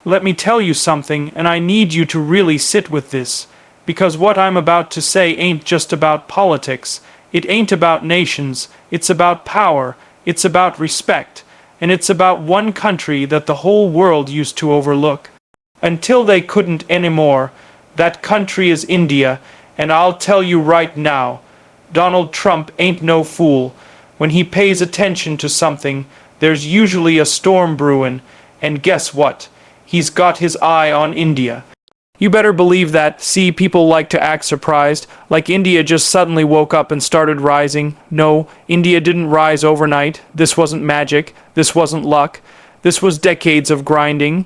Let me tell you something, and I need you to really sit with this, because what I'm about to say ain't just about politics. It ain't about nations. It's about power. It's about respect. And it's about one country that the whole world used to overlook. Until they couldn't anymore. That country is India, and I'll tell you right now, Donald Trump ain't no fool. When he pays attention to something, there's usually a storm brewin', and guess what? He's got his eye on India. You better believe that. See, people like to act surprised, like India just suddenly woke up and started rising. No, India didn't rise overnight. This wasn't magic. This wasn't luck. This was decades of grinding,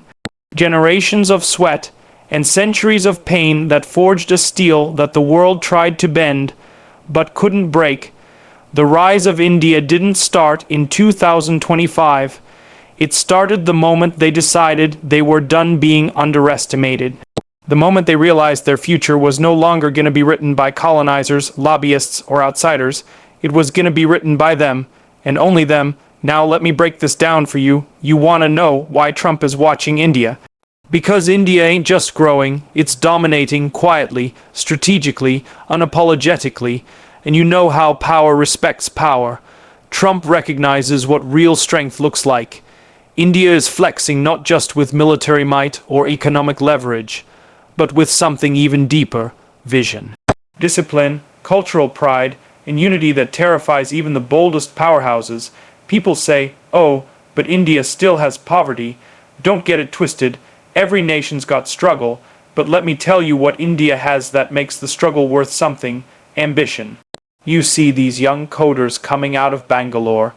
generations of sweat, and centuries of pain that forged a steel that the world tried to bend, but couldn't break. The rise of India didn't start in 2025. It started the moment they decided they were done being underestimated. The moment they realized their future was no longer going to be written by colonizers, lobbyists, or outsiders. It was going to be written by them, and only them. Now let me break this down for you. You want to know why Trump is watching India. Because India ain't just growing, it's dominating quietly, strategically, unapologetically, and you know how power respects power. Trump recognizes what real strength looks like. India is flexing not just with military might or economic leverage, but with something even deeper, vision. Discipline, cultural pride, and unity that terrifies even the boldest powerhouses. People say, oh, but India still has poverty. Don't get it twisted. Every nation's got struggle, but let me tell you what India has that makes the struggle worth something: ambition. You see these young coders coming out of Bangalore.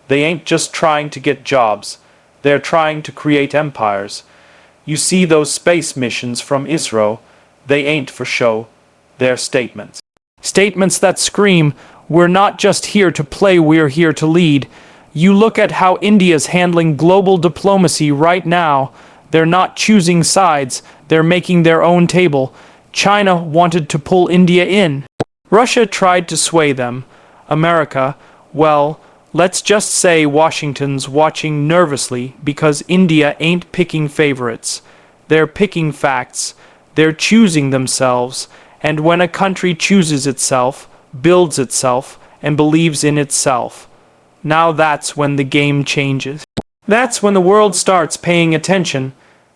They ain't just trying to get jobs. They're trying to create empires. You see those space missions from ISRO. They ain't for show. They're statements. Statements that scream, we're not just here to play, we're here to lead. You look at how India's handling global diplomacy right now. They're not choosing sides. They're making their own table. China wanted to pull India in. Russia tried to sway them. America, well, let's just say Washington's watching nervously because India ain't picking favorites. They're picking facts. They're choosing themselves. And when a country chooses itself, builds itself, and believes in itself, now that's when the game changes. That's when the world starts paying attention.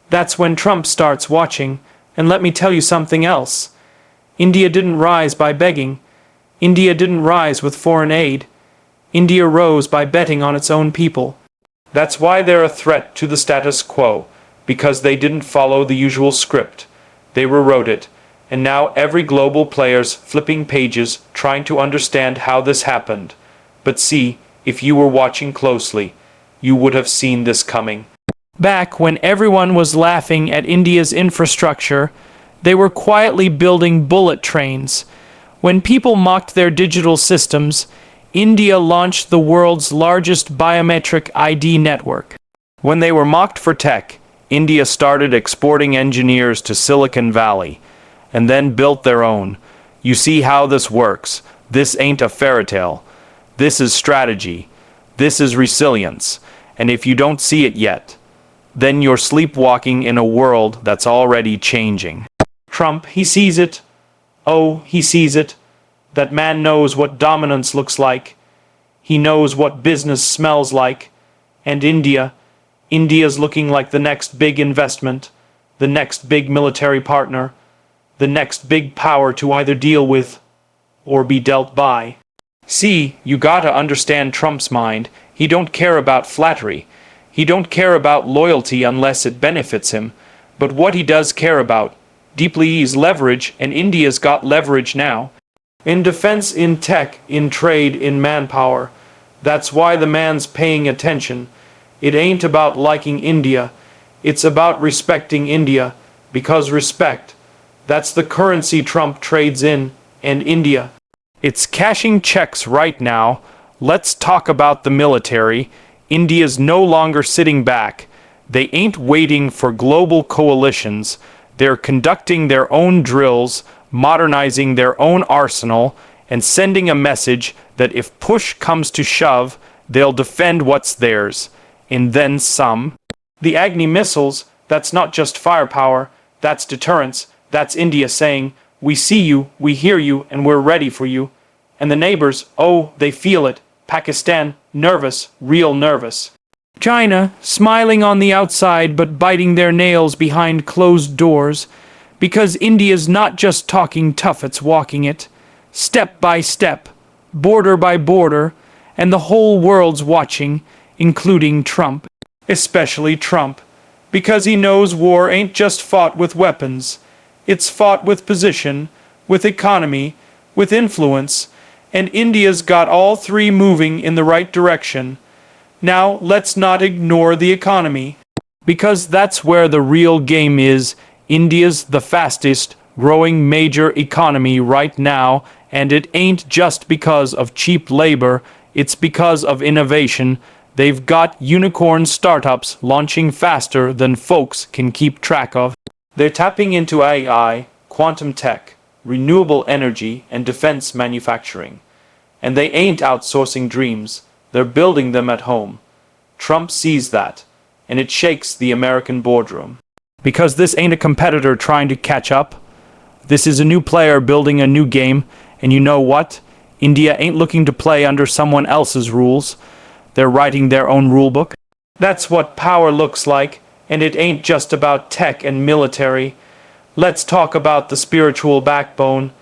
That's when Trump starts watching. And let me tell you something else. India didn't rise by begging. India didn't rise with foreign aid. India rose by betting on its own people. That's why they're a threat to the status quo, because they didn't follow the usual script. They rewrote it, and now every global player's flipping pages trying to understand how this happened. But see, if you were watching closely, you would have seen this coming. Back when everyone was laughing at India's infrastructure, they were quietly building bullet trains. When people mocked their digital systems, India launched the world's largest biometric ID network. When they were mocked for tech, India started exporting engineers to Silicon Valley, and then built their own. You see how this works. This ain't a fairy tale. This is strategy. This is resilience. And if you don't see it yet, then you're sleepwalking in a world that's already changing. Trump, he sees it. Oh, he sees it. That man knows what dominance looks like. He knows what business smells like. And India's looking like the next big investment, the next big military partner, the next big power to either deal with or be dealt by. See, you gotta understand Trump's mind. He don't care about flattery. He don't care about loyalty unless it benefits him. But what he does care about, deeply, is leverage, and India's got leverage now. In defense, in tech, in trade, in manpower. That's why the man's paying attention. It ain't about liking India. It's about respecting India. Because respect, that's the currency Trump trades in, and India. It's cashing checks right now. Let's talk about the military. India's no longer sitting back. They ain't waiting for global coalitions. They're conducting their own drills, modernizing their own arsenal, and sending a message that if push comes to shove, they'll defend what's theirs, and then some. The Agni missiles, That's not just firepower, that's deterrence. That's India saying, we see you, we hear you, and we're ready for you. And the neighbors, oh, they feel it. Pakistan, nervous, real nervous. China, smiling on the outside but biting their nails behind closed doors, because India's not just talking tough, it's walking it. Step by step, border by border, and the whole world's watching, including Trump. Especially Trump, because he knows war ain't just fought with weapons. It's fought with position, with economy, with influence, and India's got all three moving in the right direction. Now, let's not ignore the economy, because that's where the real game is. India's the fastest growing major economy right now, and it ain't just because of cheap labor, it's because of innovation. They've got unicorn startups launching faster than folks can keep track of. They're tapping into AI, quantum tech, renewable energy, and defense manufacturing. And they ain't outsourcing dreams, they're building them at home. Trump sees that, and it shakes the American boardroom. Because this ain't a competitor trying to catch up. This is a new player building a new game, and you know what? India ain't looking to play under someone else's rules. They're writing their own rulebook. That's what power looks like, and it ain't just about tech and military. Let's talk about the spiritual backbone.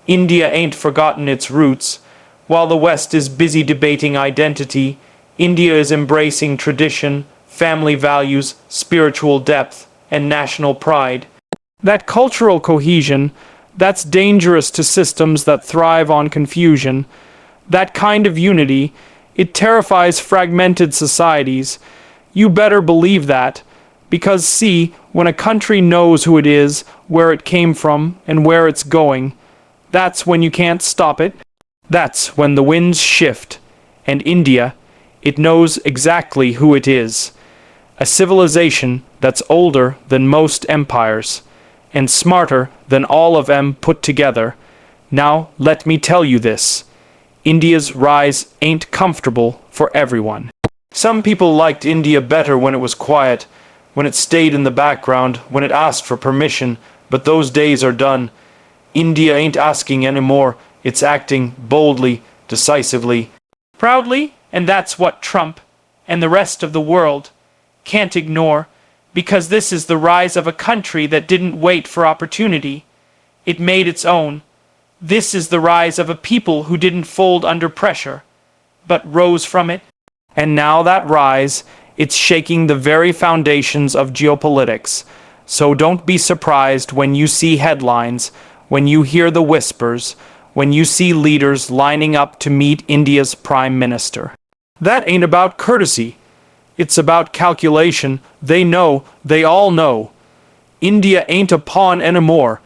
India ain't forgotten its roots. While the West is busy debating identity, India is embracing tradition, family values, spiritual depth, and national pride. That cultural cohesion, that's dangerous to systems that thrive on confusion. That kind of unity, it terrifies fragmented societies. You better believe that. Because see, when a country knows who it is, where it came from, and where it's going, that's when you can't stop it. That's when the winds shift. And India, it knows exactly who it is. A civilization that's older than most empires, and smarter than all of them put together. Now, let me tell you this. India's rise ain't comfortable for everyone. Some people liked India better when it was quiet, when it stayed in the background, when it asked for permission, but those days are done. India ain't asking anymore, it's acting boldly, decisively, proudly, and that's what Trump and the rest of the world can't ignore, because this is the rise of a country that didn't wait for opportunity. It made its own. This is the rise of a people who didn't fold under pressure, but rose from it. And now that rise, it's shaking the very foundations of geopolitics. So don't be surprised when you see headlines, when you hear the whispers, when you see leaders lining up to meet India's prime minister. That ain't about courtesy. It's about calculation. They know, they all know. India ain't a pawn anymore.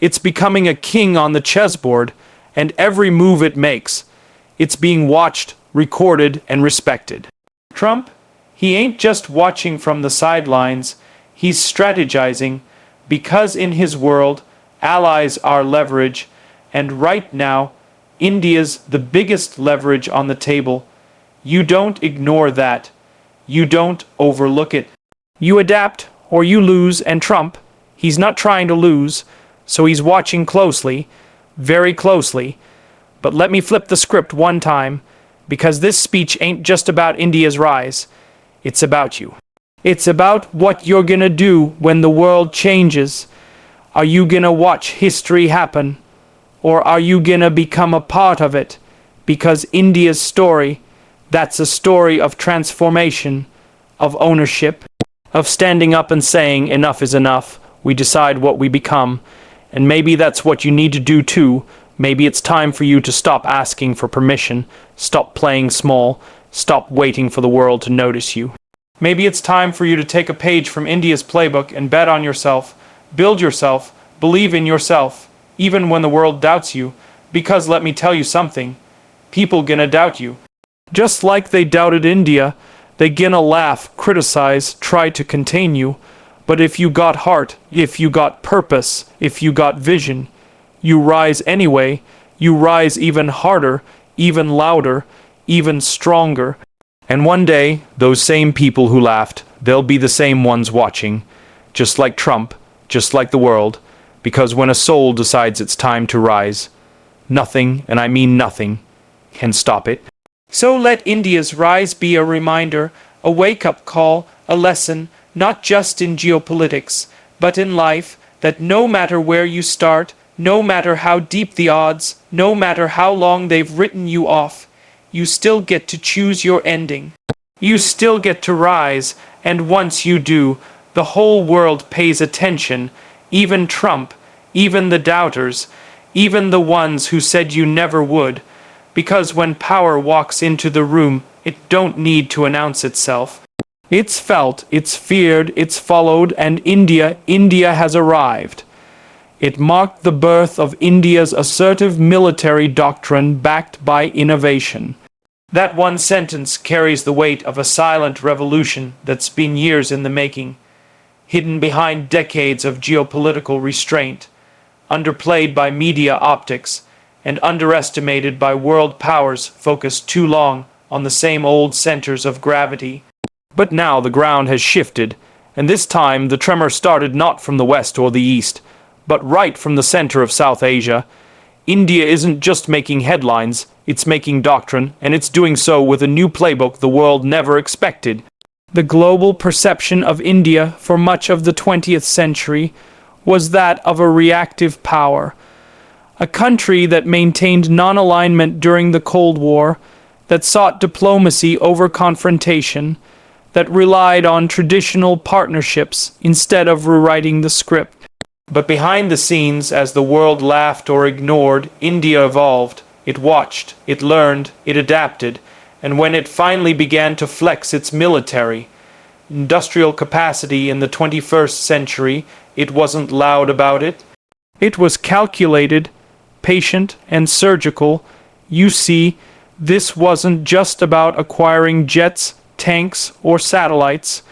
It's becoming a king on the chessboard, and every move it makes, it's being watched, recorded, and respected. Trump, he ain't just watching from the sidelines, he's strategizing, because in his world, allies are leverage, and right now, India's the biggest leverage on the table. You don't ignore that. You don't overlook it. You adapt, or you lose, and Trump, he's not trying to lose, so he's watching closely, very closely. But let me flip the script one time, because this speech ain't just about India's rise. It's about you. It's about what you're gonna do when the world changes. Are you gonna watch history happen? Or are you gonna become a part of it? Because India's story, that's a story of transformation, of ownership, of standing up and saying enough is enough, we decide what we become. And maybe that's what you need to do too. Maybe it's time for you to stop asking for permission, stop playing small, stop waiting for the world to notice you. Maybe it's time for you to take a page from India's playbook and bet on yourself, build yourself, believe in yourself, even when the world doubts you, because let me tell you something, people gonna doubt you. Just like they doubted India, they gonna laugh, criticize, try to contain you. But if you got heart, if you got purpose, if you got vision, you rise anyway, you rise even harder, even louder, even stronger. And one day, those same people who laughed, they'll be the same ones watching. just like Trump, just like the world, because when a soul decides it's time to rise, nothing, and I mean nothing, can stop it. So let India's rise be a reminder, a wake-up call, a lesson, not just in geopolitics, but in life, that no matter where you start, no matter how deep the odds, no matter how long they've written you off, you still get to choose your ending. You still get to rise, and once you do, the whole world pays attention, even Trump, even the doubters, even the ones who said you never would, because when power walks into the room, it don't need to announce itself. It's felt, it's feared, it's followed, and India has arrived. It marked the birth of India's assertive military doctrine backed by innovation. That one sentence carries the weight of a silent revolution that's been years in the making, hidden behind decades of geopolitical restraint, underplayed by media optics, and underestimated by world powers focused too long on the same old centers of gravity. But now the ground has shifted, and this time the tremor started not from the west or the east, but right from the center of South Asia. India isn't just making headlines, it's making doctrine, and it's doing so with a new playbook the world never expected. The global perception of India for much of the 20th century was that of a reactive power, a country that maintained non-alignment during the Cold War, that sought diplomacy over confrontation, that relied on traditional partnerships instead of rewriting the script. But behind the scenes, as the world laughed or ignored, India evolved. It watched, it learned, it adapted, and when it finally began to flex its military, industrial capacity in the 21st century, it wasn't loud about it. It was calculated, patient, and surgical. You see, this wasn't just about acquiring jets, tanks, or satellites.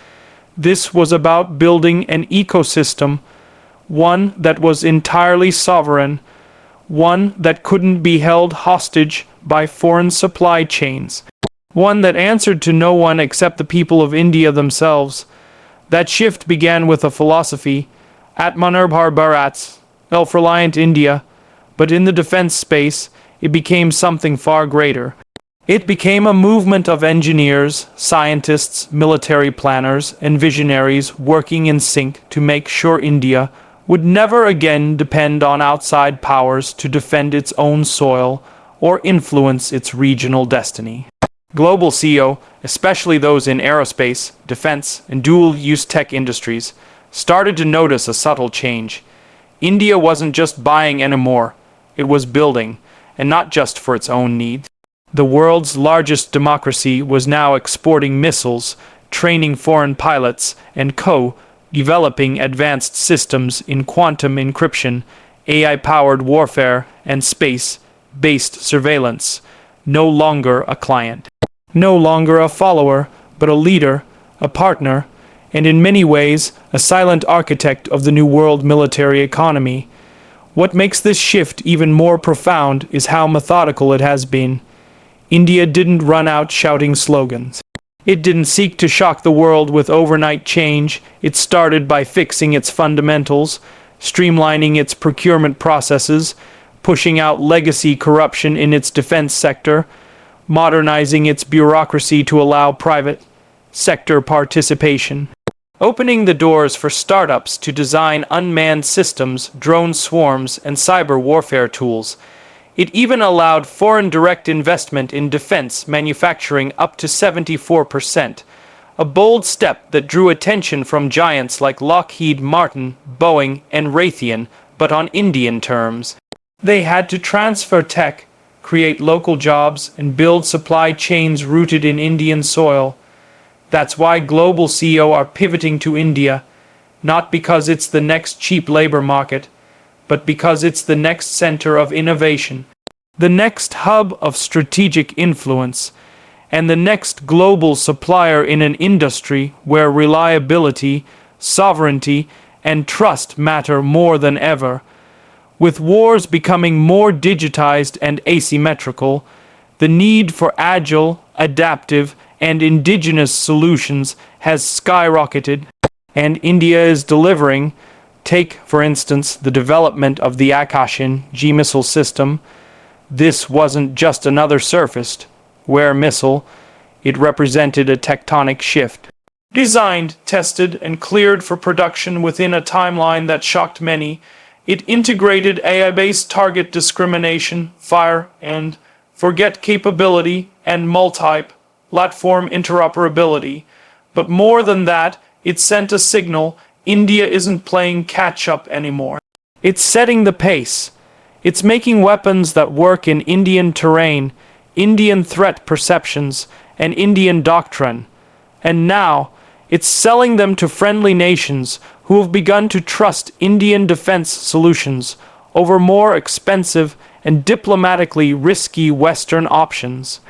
This was about building an ecosystem, one that was entirely sovereign, one that couldn't be held hostage by foreign supply chains, one that answered to no one except the people of India themselves. That shift began with a philosophy, Atmanirbhar Bharat, self-reliant India, but in the defense space, it became something far greater. It became a movement of engineers, scientists, military planners, and visionaries working in sync to make sure India would never again depend on outside powers to defend its own soil or influence its regional destiny. Global CEO, especially those in aerospace, defense, and dual-use tech industries, started to notice a subtle change. India wasn't just buying anymore, it was building, and not just for its own needs. The world's largest democracy was now exporting missiles, training foreign pilots, and developing advanced systems in quantum encryption, AI-powered warfare, and space-based surveillance. No longer a client. No longer a follower, but a leader, a partner, and in many ways, a silent architect of the new world military economy. What makes this shift even more profound is how methodical it has been. India didn't run out shouting slogans. It didn't seek to shock the world with overnight change. It started by fixing its fundamentals, streamlining its procurement processes, pushing out legacy corruption in its defense sector, modernizing its bureaucracy to allow private sector participation, opening the doors for startups to design unmanned systems, drone swarms, and cyber warfare tools. It even allowed foreign direct investment in defense manufacturing up to 74%, a bold step that drew attention from giants like Lockheed Martin, Boeing, and Raytheon, but on Indian terms. They had to transfer tech, create local jobs, and build supply chains rooted in Indian soil. That's why global CEO are pivoting to India, not because it's the next cheap labor market, but because it's the next center of innovation, the next hub of strategic influence, and the next global supplier in an industry where reliability, sovereignty, and trust matter more than ever. With wars becoming more digitized and asymmetrical, the need for agile, adaptive, and indigenous solutions has skyrocketed. and India is delivering. Take, for instance, the development of the Akashin G missile system. This wasn't just another surfaced-ware missile. It represented a tectonic shift. Designed, tested, and cleared for production within a timeline that shocked many, it integrated AI-based target discrimination, fire and forget capability, and multi-platform interoperability. But more than that, it sent a signal: India isn't playing catch-up anymore. It's setting the pace. It's making weapons that work in Indian terrain, Indian threat perceptions, and Indian doctrine. And now, it's selling them to friendly nations who have begun to trust Indian defense solutions over more expensive and diplomatically risky Western options.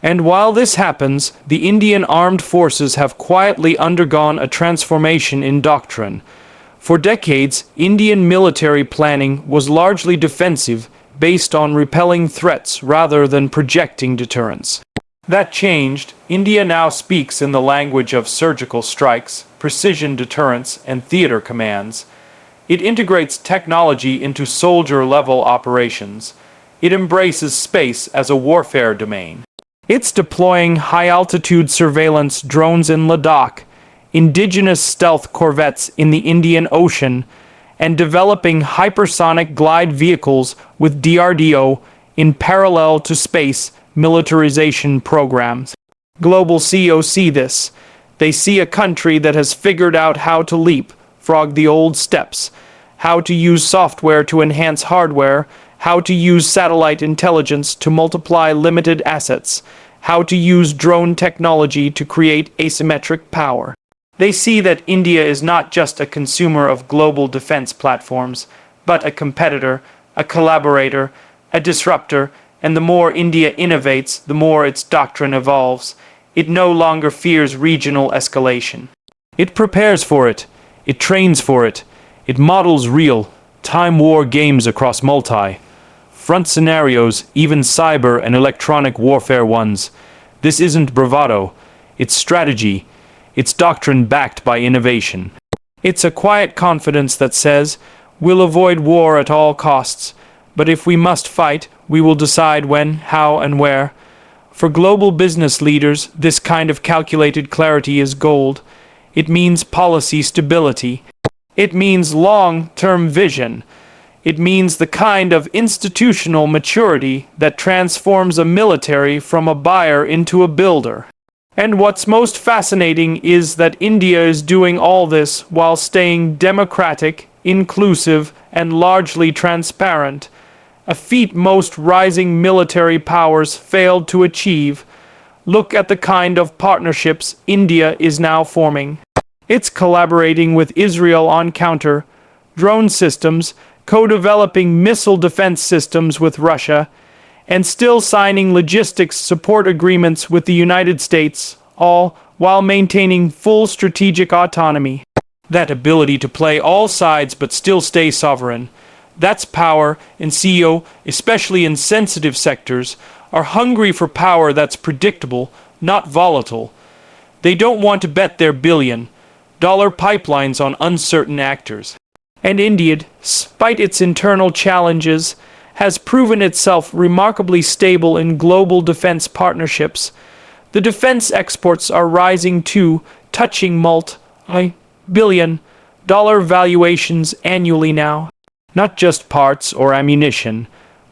And while this happens, the Indian armed forces have quietly undergone a transformation in doctrine. For decades, Indian military planning was largely defensive, based on repelling threats rather than projecting deterrence. That changed. India now speaks in the language of surgical strikes, precision deterrence, and theater commands. It integrates technology into soldier-level operations. It embraces space as a warfare domain. It's deploying high-altitude surveillance drones in Ladakh, indigenous stealth corvettes in the Indian Ocean, and developing hypersonic glide vehicles with DRDO in parallel to space militarization programs. Global CEOs see this. They see a country that has figured out how to leapfrog the old steps, how to use software to enhance hardware, how to use satellite intelligence to multiply limited assets, how to use drone technology to create asymmetric power. They see that India is not just a consumer of global defense platforms, but a competitor, a collaborator, a disruptor, and the more India innovates, the more its doctrine evolves. It no longer fears regional escalation. It prepares for it. It trains for it. It models real, time war games across multi-front scenarios, even cyber and electronic warfare ones. This isn't bravado. It's strategy. It's doctrine backed by innovation. It's a quiet confidence that says, we'll avoid war at all costs, but if we must fight, we will decide when, how, and where. For global business leaders, this kind of calculated clarity is gold. It means policy stability. It means long-term vision. It means the kind of institutional maturity that transforms a military from a buyer into a builder. And what's most fascinating is that India is doing all this while staying democratic, inclusive, and largely transparent, a feat most rising military powers failed to achieve. Look at the kind of partnerships India is now forming. It's collaborating with Israel on counter-drone systems, co-developing missile defense systems with Russia, and still signing logistics support agreements with the United States, all while maintaining full strategic autonomy. That ability to play all sides but still stay sovereign, that's power, and CEO, especially in sensitive sectors, are hungry for power that's predictable, not volatile. They don't want to bet their billion-dollar pipelines on uncertain actors. And India, despite its internal challenges, has proven itself remarkably stable in global defense partnerships. The defense exports are rising too, touching multi-billion-dollar valuations annually now. Not just parts or ammunition,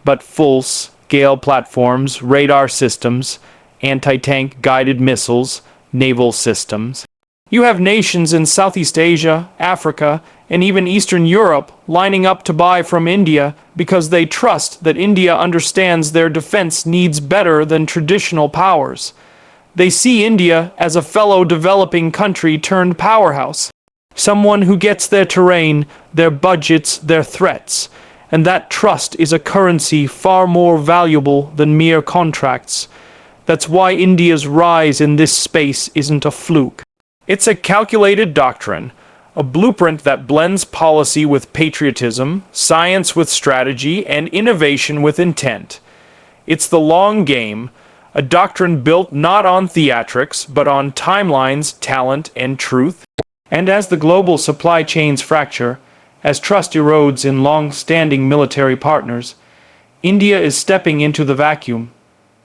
but full-scale platforms, radar systems, anti-tank guided missiles, naval systems. You have nations in Southeast Asia, Africa, and even Eastern Europe lining up to buy from India because they trust that India understands their defense needs better than traditional powers. They see India as a fellow developing country turned powerhouse. Someone who gets their terrain, their budgets, their threats. And that trust is a currency far more valuable than mere contracts. That's why India's rise in this space isn't a fluke. It's a calculated doctrine, a blueprint that blends policy with patriotism, science with strategy, and innovation with intent. It's the long game, a doctrine built not on theatrics, but on timelines, talent, and truth. And as the global supply chains fracture, as trust erodes in long-standing military partners, India is stepping into the vacuum,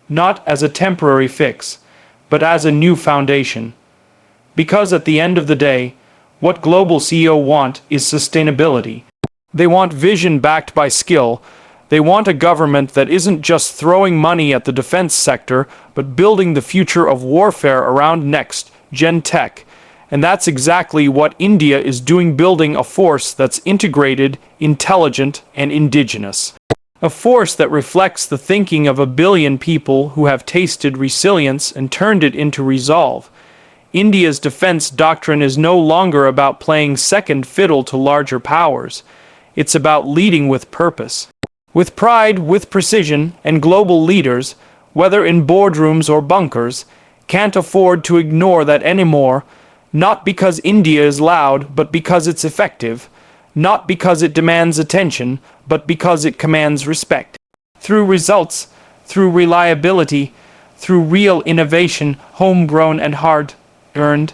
not as a temporary fix, but as a new foundation. Because at the end of the day, what global CEO want is sustainability. They want vision backed by skill. They want a government that isn't just throwing money at the defense sector, but building the future of warfare around next-gen tech. And that's exactly what India is doing, building a force that's integrated, intelligent, and indigenous. A force that reflects the thinking of 1 billion people who have tasted resilience and turned it into resolve. India's defense doctrine is no longer about playing second fiddle to larger powers. It's about leading with purpose. With pride, with precision, and global leaders, whether in boardrooms or bunkers, can't afford to ignore that anymore, not because India is loud, but because it's effective, not because it demands attention, but because it commands respect. Through results, through reliability, through real innovation, homegrown and hard-earned,